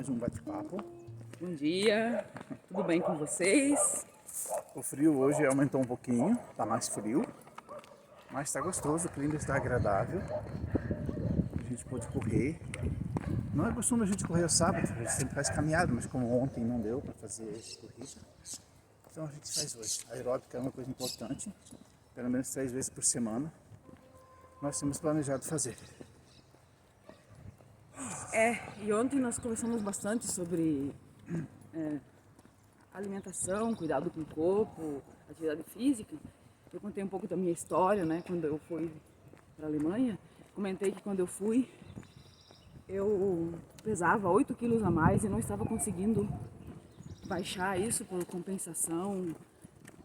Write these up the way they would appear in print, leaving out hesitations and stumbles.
mais um bate-papo. Bom dia, tudo bem com vocês? O frio hoje aumentou um pouquinho, tá mais frio, mas tá gostoso, o clima está agradável. A gente pode correr. Não é costume a gente correr ao sábado, a gente sempre faz caminhada, mas como ontem não deu para fazer corrida, então a gente faz hoje. A aeróbica é uma coisa importante, pelo menos 3 vezes por semana. Nós temos planejado fazer. E ontem nós conversamos bastante sobre alimentação, cuidado com o corpo, atividade física. Eu contei um pouco da minha história, né, quando eu fui para a Alemanha. Comentei que quando eu fui, eu pesava 8 quilos a mais e não estava conseguindo baixar isso por compensação.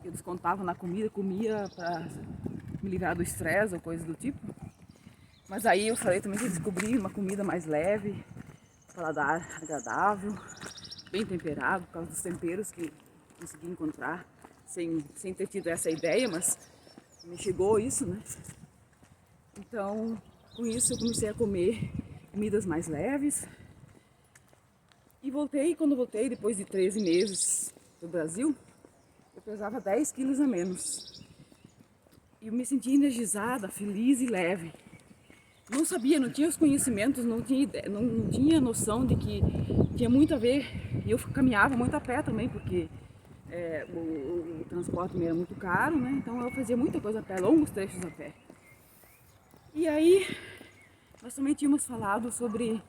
Eu descontava na comida, comia para me livrar do estresse ou coisa do tipo. Mas aí eu falei também que descobri uma comida mais leve, paladar agradável, bem temperado, por causa dos temperos que consegui encontrar, sem ter tido essa ideia, mas me chegou isso, né? Então, com isso eu comecei a comer comidas mais leves. E quando voltei, depois de 13 meses do Brasil, eu pesava 10 quilos a menos. E eu me sentia energizada, feliz e leve. Não sabia, não tinha os conhecimentos, não tinha noção de que tinha muito a ver. E eu caminhava muito a pé também, porque o transporte me era muito caro, né? Então eu fazia muita coisa a pé, longos trechos a pé. E aí, nós também tínhamos falado sobre...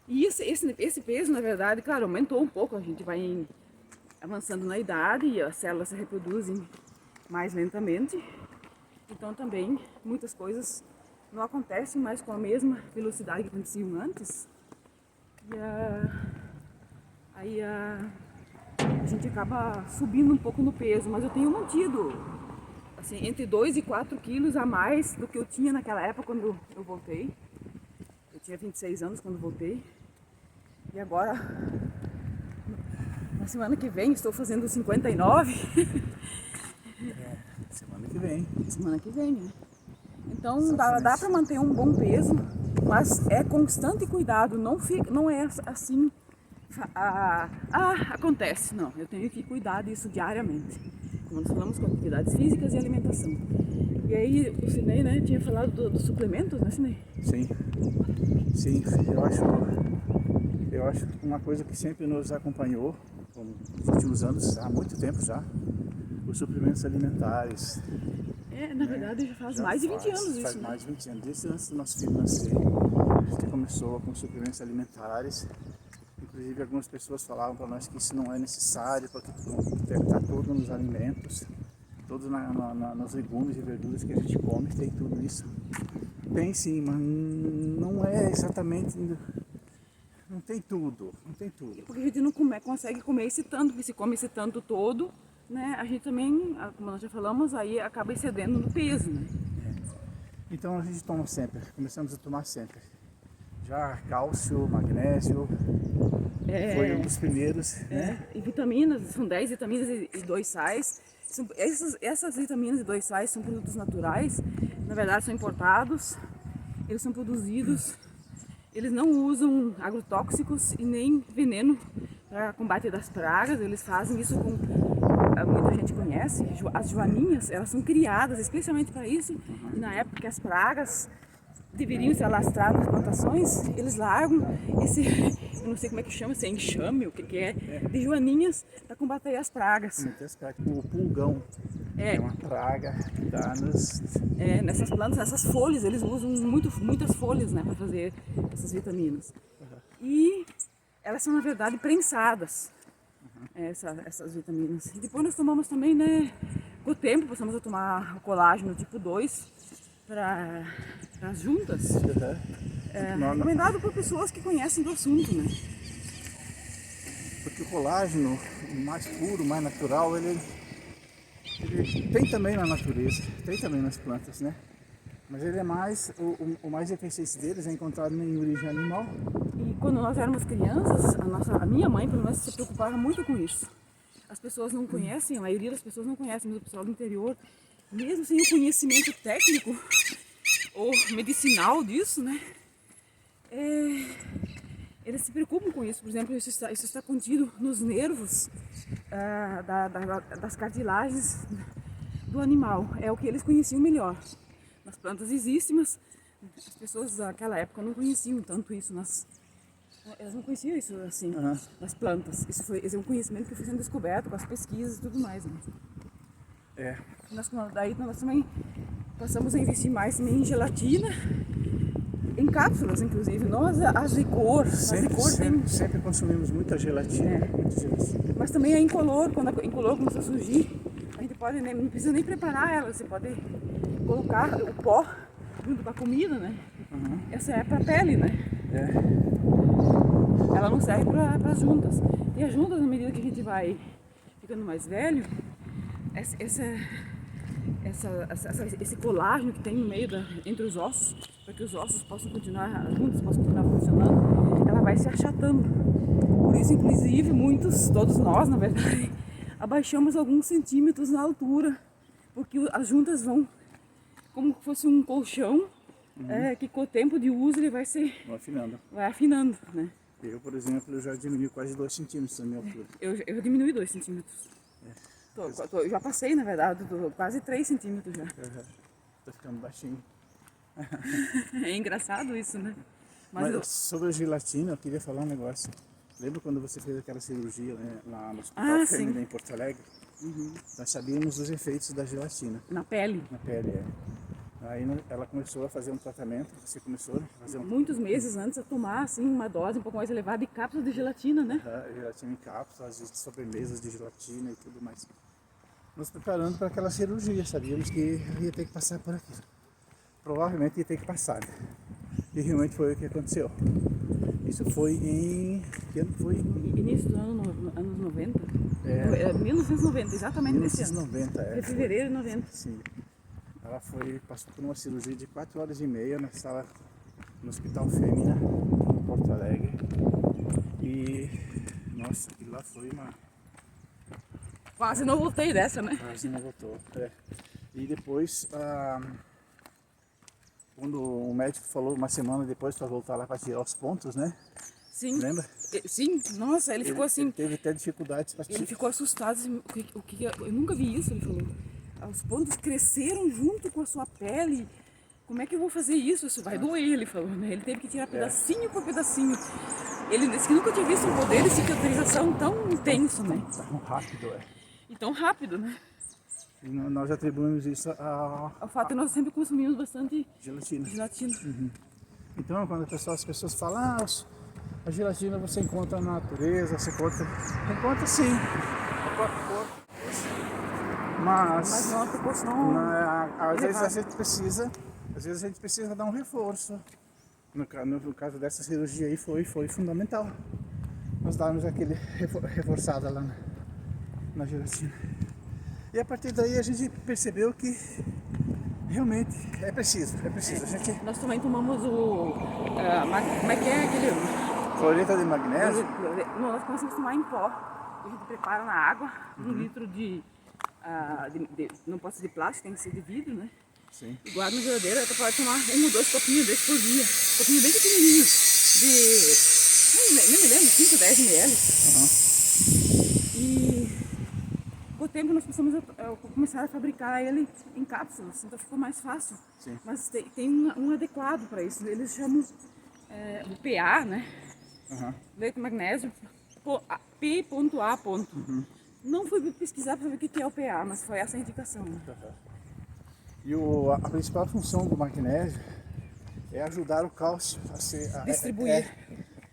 E esse peso, na verdade, claro, aumentou um pouco, a gente vai avançando na idade e as células se reproduzem mais lentamente. Então também, muitas coisas não acontecem mais com a mesma velocidade que aconteciam antes. E aí a gente acaba subindo um pouco no peso, mas eu tenho mantido assim, entre 2 e 4 quilos a mais do que eu tinha naquela época quando eu voltei. Eu tinha 26 anos quando voltei. E agora, na semana que vem, estou fazendo 59. Semana que vem. Semana que vem, né? Então dá para manter um bom peso, mas é constante cuidado, não é assim, acontece, não, eu tenho que cuidar disso diariamente, como nós falamos, com atividades físicas e alimentação. E aí o Sidney, né, tinha falado dos suplementos, né, Sidney? Sim, eu acho uma coisa que sempre nos acompanhou nos últimos anos, há muito tempo já, os suplementos alimentares. Na verdade já faz mais de 20 anos isso, Faz né? mais de 20 anos, desde antes do nosso filho nascer, a gente começou com suplementos alimentares. Inclusive algumas pessoas falavam para nós que isso não é necessário, porque deve estar tudo nos alimentos, tudo nos legumes e verduras que a gente come, tem tudo isso. Tem sim, mas não é exatamente, não tem tudo. Porque a gente não consegue comer esse tanto, porque se come esse tanto todo, né, a gente também, como nós já falamos, aí acaba excedendo no peso, né? Então a gente toma sempre, começamos a tomar sempre. Já cálcio, magnésio, foi um dos primeiros, né? E vitaminas, são 10 vitaminas e 2 sais. Essas vitaminas e 2 sais são produtos naturais, na verdade são importados, eles são produzidos, eles não usam agrotóxicos e nem veneno para combate das pragas, eles fazem isso com... Muita gente conhece, as joaninhas, elas são criadas especialmente para isso. E na época que as pragas deveriam se alastrar nas plantações, eles largam esse, eu não sei como é que chama, se é enxame, o que é, de joaninhas para combater as pragas. O pulgão é uma praga que dá nessas plantas, nessas folhas, eles usam muitas folhas, né, para fazer essas vitaminas. E elas são, na verdade, prensadas. Essas vitaminas. E depois nós tomamos também, né, com o tempo, passamos a tomar o colágeno tipo 2 para as juntas. Recomendado por pessoas que conhecem do assunto, né? Porque o colágeno mais puro, mais natural, ele tem também na natureza, tem também nas plantas, né? Mas ele é mais, o mais eficiente deles é encontrado em origem animal. E quando nós éramos crianças, a minha mãe, pelo menos, se preocupava muito com isso. As pessoas não conhecem, a maioria das pessoas não conhecem, mas o pessoal do interior, mesmo sem o conhecimento técnico ou medicinal disso, né? eles se preocupam com isso. Por exemplo, isso está contido nos nervos das cartilagens do animal. É o que eles conheciam melhor. Nas plantas existe, mas as pessoas daquela época não conheciam tanto isso elas não conheciam isso assim, nas plantas. Esse é um conhecimento que foi sendo descoberto com as pesquisas e tudo mais. Né? Daí nós também passamos a investir mais também em gelatina, em cápsulas, inclusive. Nós, as licor sempre consumimos muita gelatina. Muita gelatina. Mas também a incolor, quando a incolor começou a surgir, a gente pode, não precisa nem preparar ela, você pode colocar o pó junto com a comida, né? Essa é para pele, né? Ela não serve para as juntas. E as juntas, na medida que a gente vai ficando mais velho, esse colágeno que tem no meio entre os ossos, para que os ossos possam continuar, as juntas possam continuar funcionando, ela vai se achatando. Por isso, inclusive, todos nós, na verdade, abaixamos alguns centímetros na altura, porque as juntas vão como se fosse um colchão, que com o tempo de uso ele vai afinando, né? Eu, por exemplo, eu já diminui quase 2 centímetros a minha altura. Eu diminui 2 centímetros. Eu já passei, na verdade, quase 3 centímetros já. Tô ficando baixinho. É engraçado isso, né? Mas sobre a gelatina, eu queria falar um negócio. Lembra quando você fez aquela cirurgia, né, lá no Hospital Fêmea em Porto Alegre? Nós sabíamos os efeitos da gelatina. Na pele? Na pele, Aí ela começou a fazer um tratamento, você começou a fazer muitos meses antes a tomar assim, uma dose um pouco mais elevada de cápsulas de gelatina, né? Gelatina em cápsulas, sobremesas de gelatina e tudo mais. Nos preparando para aquela cirurgia, sabíamos que ia ter que passar por aquilo. Provavelmente ia ter que passar, né? E realmente foi o que aconteceu. Isso foi em... que ano foi? Início do anos 90. 1990, exatamente nesse ano. 1990, Foi fevereiro de 90. Sim. Ela passou por uma cirurgia de 4 horas e meia na sala, no Hospital Fêmea, em Porto Alegre. E, nossa, aquilo lá foi uma... Quase não voltei dessa, né? Quase não voltou, E depois, quando o médico falou uma semana depois para voltar lá para tirar os pontos, né? Sim. Lembra? Sim, nossa, ele ficou assim... Ele teve até dificuldades para tirar. Ele ficou assustado, assim, eu nunca vi isso, ele falou. Os pontos cresceram junto com a sua pele. Como é que eu vou fazer isso? Isso vai doer, ele falou, né? Ele teve que tirar pedacinho por pedacinho. Ele disse que nunca tinha visto um poder de cicatrização tão intenso, né? Tão rápido, E tão rápido, né? E nós atribuímos isso ao fato de nós sempre consumimos bastante gelatina. Então, quando as pessoas falam, a gelatina você encontra na natureza, você encontra sim. Mas não é uma proporção. Às vezes a gente precisa dar um reforço. No caso dessa cirurgia aí foi fundamental. Nós dávamos aquele reforçada lá na gelatina. E a partir daí a gente percebeu que realmente é preciso. Nós também tomamos como é que é aquele... Cloreto de magnésio? Não, nós começamos a tomar em pó. A gente prepara na água, 1 litro não pode ser de plástico, tem que ser de vidro, né? Sim. E guarda na geladeira, você pode tomar 1 ou 2 copinhos desse por dia. Copinho bem pequenininho, nem me lembro, 5, 10 ml. E com o tempo nós começar a fabricar ele em cápsulas, então ficou mais fácil. Sim. Mas tem um adequado para isso, eles chamam o PA, né? Leite de magnésio, P.A. Não fui pesquisar para ver o que é o PA, mas foi essa a indicação. Né? E a principal função do magnésio é ajudar o cálcio a ser... distribuir.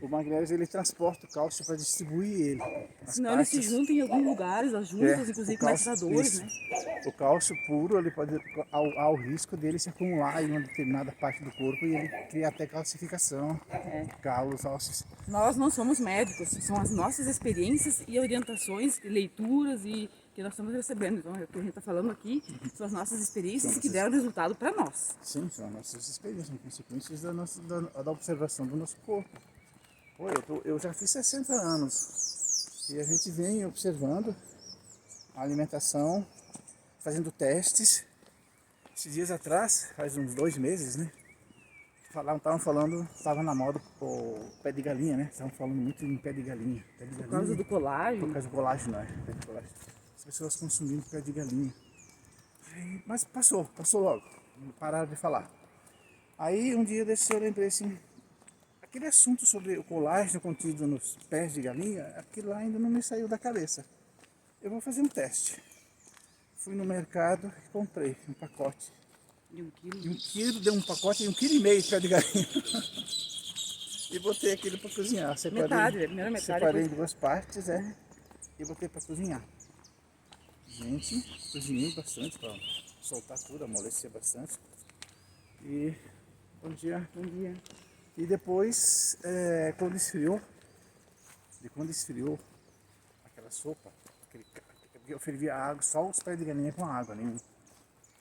O magnésio ele transporta o cálcio para distribuir ele. Senão ele se junta em alguns lugares, as juntas, inclusive com as dores, né? O cálcio puro, ele pode, há o risco dele se acumular em uma determinada parte do corpo e ele cria até calcificação, calos, ossos. Nós não somos médicos, são as nossas experiências e orientações, leituras e que nós estamos recebendo. Então, o que a gente está falando aqui são as nossas experiências que deram resultado para nós. Sim, são as nossas experiências, são consequências da observação do nosso corpo. Eu já fiz 60 anos e a gente vem observando a alimentação, fazendo testes. Esses dias atrás, faz uns 2 meses, né? estavam falando, estava na moda o pé de galinha, né? Estavam falando muito em pé de galinha. Pé de Por galinha, causa do colágeno. por causa do colágeno, né? Pé de colágeno. As pessoas consumindo pé de galinha. Mas passou logo. Pararam de falar. Aí um dia desse eu lembrei assim, aquele assunto sobre o colágeno contido nos pés de galinha, aquilo lá ainda não me saiu da cabeça. Eu vou fazer um teste. Fui no mercado e comprei um pacote. De 1 quilo. De 1 quilo, deu um pacote de 1,5 kg de pé de galinha. E botei aquilo para cozinhar. Metade, a primeira metade. Separei em Depois... 2 partes, e botei para cozinhar. Gente, cozinhei bastante para soltar tudo, amolecer bastante. E bom dia. Bom dia. E depois, quando esfriou aquela sopa, eu fervia a água, só os pés de galinha com água, nem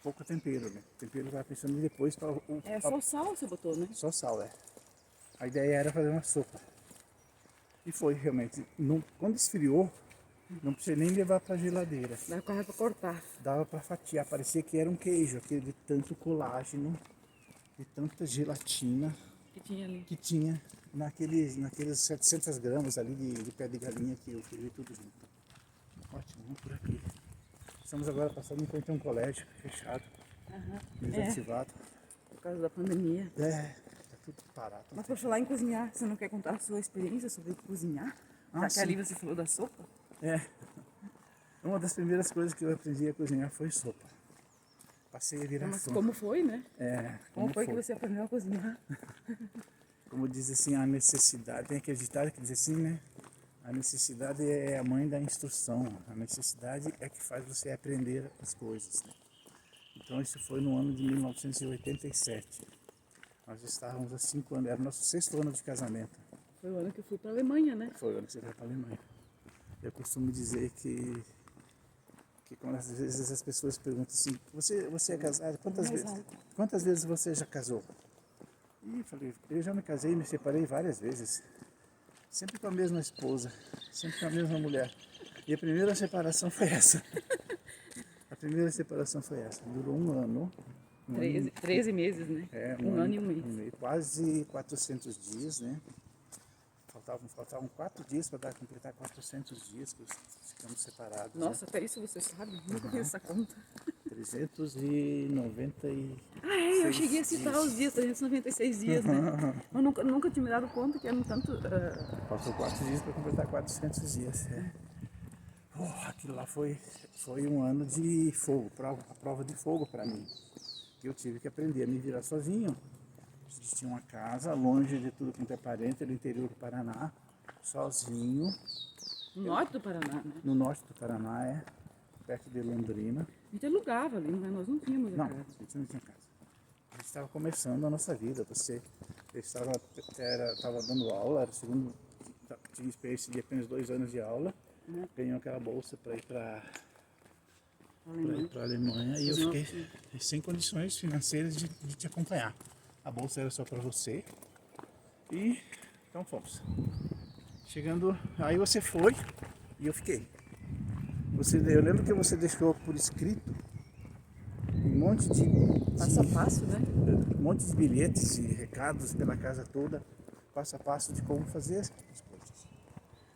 pouco tempero, né? O tempero eu estava pensando em depois para Só sal você botou, né? só sal, A ideia era fazer uma sopa. E foi realmente. Quando esfriou, não precisei nem levar para a geladeira. Dá quase para cortar. Dava para fatiar, parecia que era um queijo, aquele de tanto colágeno, de tanta gelatina Que tinha ali. que tinha naqueles 700 gramas ali de pé de galinha que eu fervi tudo junto. Ótimo, vamos por aqui. Estamos agora passando em frente a um colégio fechado, desativado. Por causa da pandemia. Tá tudo parado. Mas por falar em cozinhar, você não quer contar a sua experiência sobre cozinhar? Já que sim. ali você falou da sopa? Uma das primeiras coisas que eu aprendi a cozinhar foi sopa. Passei a virar Mas fã. como foi, né? Como foi que você aprendeu a cozinhar? Como diz assim, a necessidade, tem aquele ditado que diz assim, né? A necessidade é a mãe da instrução. A necessidade é que faz você aprender as coisas, né? Então isso foi no ano de 1987. Nós estávamos há 5 anos, era o nosso 6º ano de casamento. Foi o ano que eu fui para a Alemanha, né? Foi o ano que você foi para a Alemanha. Eu costumo dizer que quando às vezes as pessoas perguntam assim, você é casado? Quantas vezes você já casou? E eu falei, eu já me casei e me separei várias vezes. Sempre com a mesma esposa, sempre com a mesma mulher. E a primeira separação foi essa. Durou 1 ano. 13 meses, né? Um ano e um mês. Quase 400 dias, né? Faltavam 4 dias para completar 400 dias que ficamos separados. Nossa, até isso você sabe? Nunca fiz essa conta. 390 eu cheguei a citar os dias, 396 dias, né? Mas nunca tinha me dado conta que eram tanto... Faltou 4 dias para completar 400 dias. Aquilo lá foi um ano de fogo, a prova de fogo para mim. Eu tive que aprender a me virar sozinho. A gente tinha uma casa longe de tudo quanto é parente, no interior do Paraná, sozinho. No norte do Paraná, né? No norte do Paraná, perto de Londrina. A gente alugava ali, nós não tínhamos a Não, casa. a gente não tinha casa. A gente estava começando a nossa vida. Eu estava dando aula, era o segundo, tinha experiência de apenas 2 anos de aula. Ganhou aquela bolsa para ir para a Alemanha e eu fiquei sem condições financeiras de te acompanhar. A bolsa era só para você e então fomos. Chegando, aí você foi e eu fiquei. Eu lembro que você deixou por escrito um monte de Passo a passo, né? um monte de bilhetes e recados pela casa toda, passo a passo de como fazer as coisas.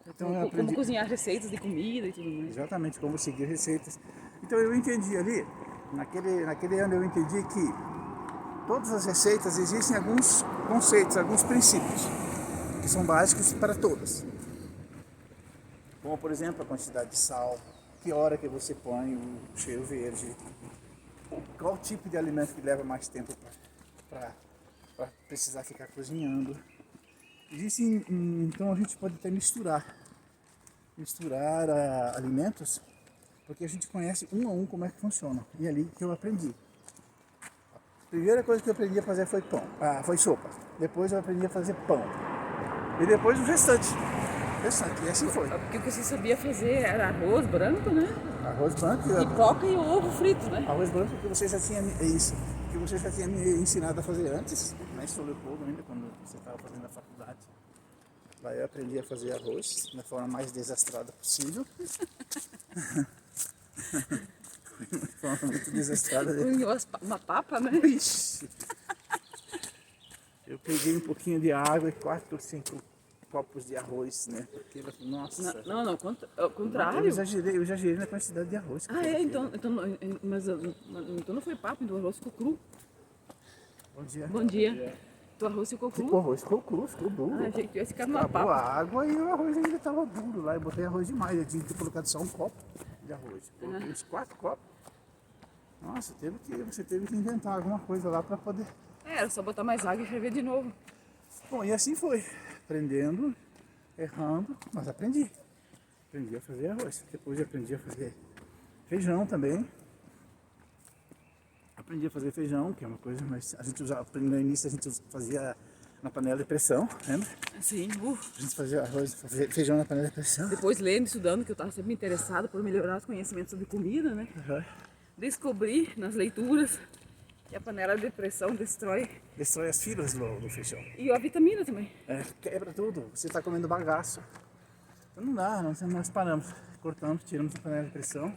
Então eu aprendi como cozinhar receitas de comida e tudo mais. exatamente como seguir receitas. Então eu entendi ali, naquele ano eu entendi que todas as receitas existem alguns conceitos, alguns princípios que são básicos para todas. Como por exemplo a quantidade de sal, que hora que você põe o cheiro verde, qual tipo de alimento que leva mais tempo para precisar ficar cozinhando. Existem, então a gente pode até misturar alimentos, porque a gente conhece um a um como é que funciona. E é ali que eu aprendi. A primeira coisa que eu aprendi a fazer foi sopa. Depois eu aprendi a fazer pão. E depois o restante. E assim foi. Porque o que você sabia fazer era arroz branco, né? Arroz branco pipoca e ovo frito, né? Arroz branco que você já tinha me ensinado a fazer antes, na São Leopoldo ainda, quando você estava fazendo a faculdade. Lá eu aprendi a fazer arroz da forma mais desastrada possível. De forma muito desastrada. Uma papa, né? Ixi. Eu peguei um pouquinho de água e 4 ou 5 copos de arroz, né? Porque, nossa. Não, ao Eu contrário. exagerei na quantidade de arroz. Ah, é? Então não foi papo, então o arroz ficou cru. Bom dia. Bom dia. O arroz ficou cru? O arroz ficou cru, ficou duro. Ah, achei que tivesse ficado uma Acabou papa. a água e o arroz ainda estava duro lá. Eu botei arroz demais, eu tinha que ter colocado só um copo de arroz. Coloquei uns 4 copos. Nossa, você teve que inventar alguma coisa lá para poder... Era só botar mais água e ferver de novo. Bom, e assim foi. Aprendendo, errando, mas aprendi. Aprendi a fazer arroz. Depois aprendi a fazer feijão também. Aprendi a fazer feijão, que é uma coisa, mas a gente usava, no início a gente fazia na panela de pressão, lembra? Sim. A gente fazia arroz, fazia feijão na panela de pressão. Depois lendo, estudando, que eu estava sempre interessada por melhorar os conhecimentos sobre comida, né? Uhum. Descobri nas leituras que a panela de pressão destrói. Destrói as fibras do feijão. E a vitamina também. É, quebra tudo. Você está comendo bagaço. Então não dá, nós paramos, cortamos, tiramos a panela de pressão.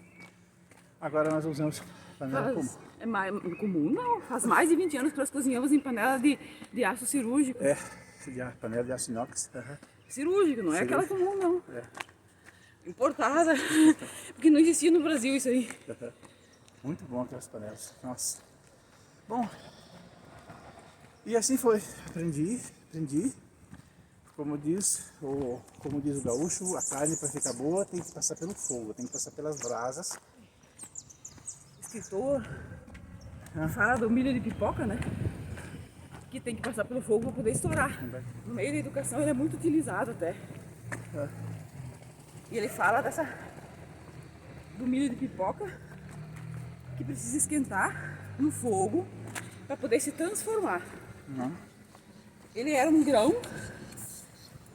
Agora nós usamos panela comum. É mais comum? Não. Faz mais de 20 anos que nós cozinhamos em panela de aço cirúrgico. É, panela de aço inox. Uhum. Cirúrgico, não é aquela comum, não. É. Importada. Porque não existia no Brasil isso aí. Uhum. Muito bom aquelas panelas. Nossa. Bom, e assim foi. Aprendi. Como diz o gaúcho, a carne para ficar boa tem que passar pelo fogo, tem que passar pelas brasas. Escritor fala do milho de pipoca, né? Que tem que passar pelo fogo para poder estourar. No meio da educação ele é muito utilizado até. E ele fala do milho de pipoca que precisa esquentar no fogo para poder se transformar. Ele era um grão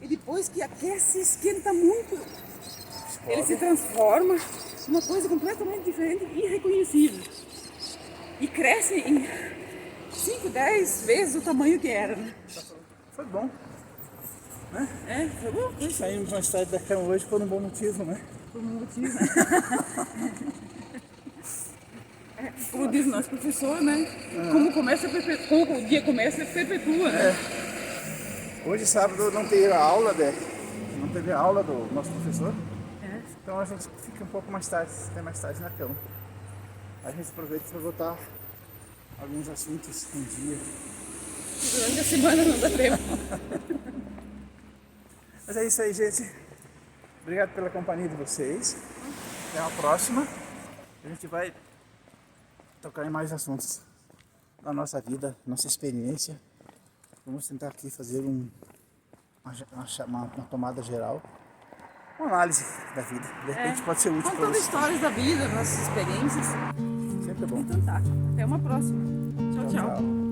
e depois que aquece, esquenta muito, ele se transforma numa coisa completamente diferente e irreconhecível. E cresce em 5, 10 vezes o tamanho que era. Né? Foi bom. Né? É, foi bom. Saímos mais tarde da cama hoje por um bom motivo, né? Por um motivo. Como diz o nosso professor, né? Como o dia começa, perpetua, né? Hoje, sábado, não teve a aula do nosso professor. Então a gente fica um pouco mais tarde, até mais tarde na cama. A gente aproveita para botar alguns assuntos em dia. Durante a semana não dá tempo. Mas é isso aí, gente. Obrigado pela companhia de vocês. Até a próxima. A gente vai tocar em mais assuntos da nossa vida, nossa experiência. Vamos tentar aqui fazer uma tomada geral, uma análise da vida. De repente pode ser útil para Contando você. histórias da vida, nossas experiências. Sempre bom. Então tá. Até uma próxima. Tchau, tchau.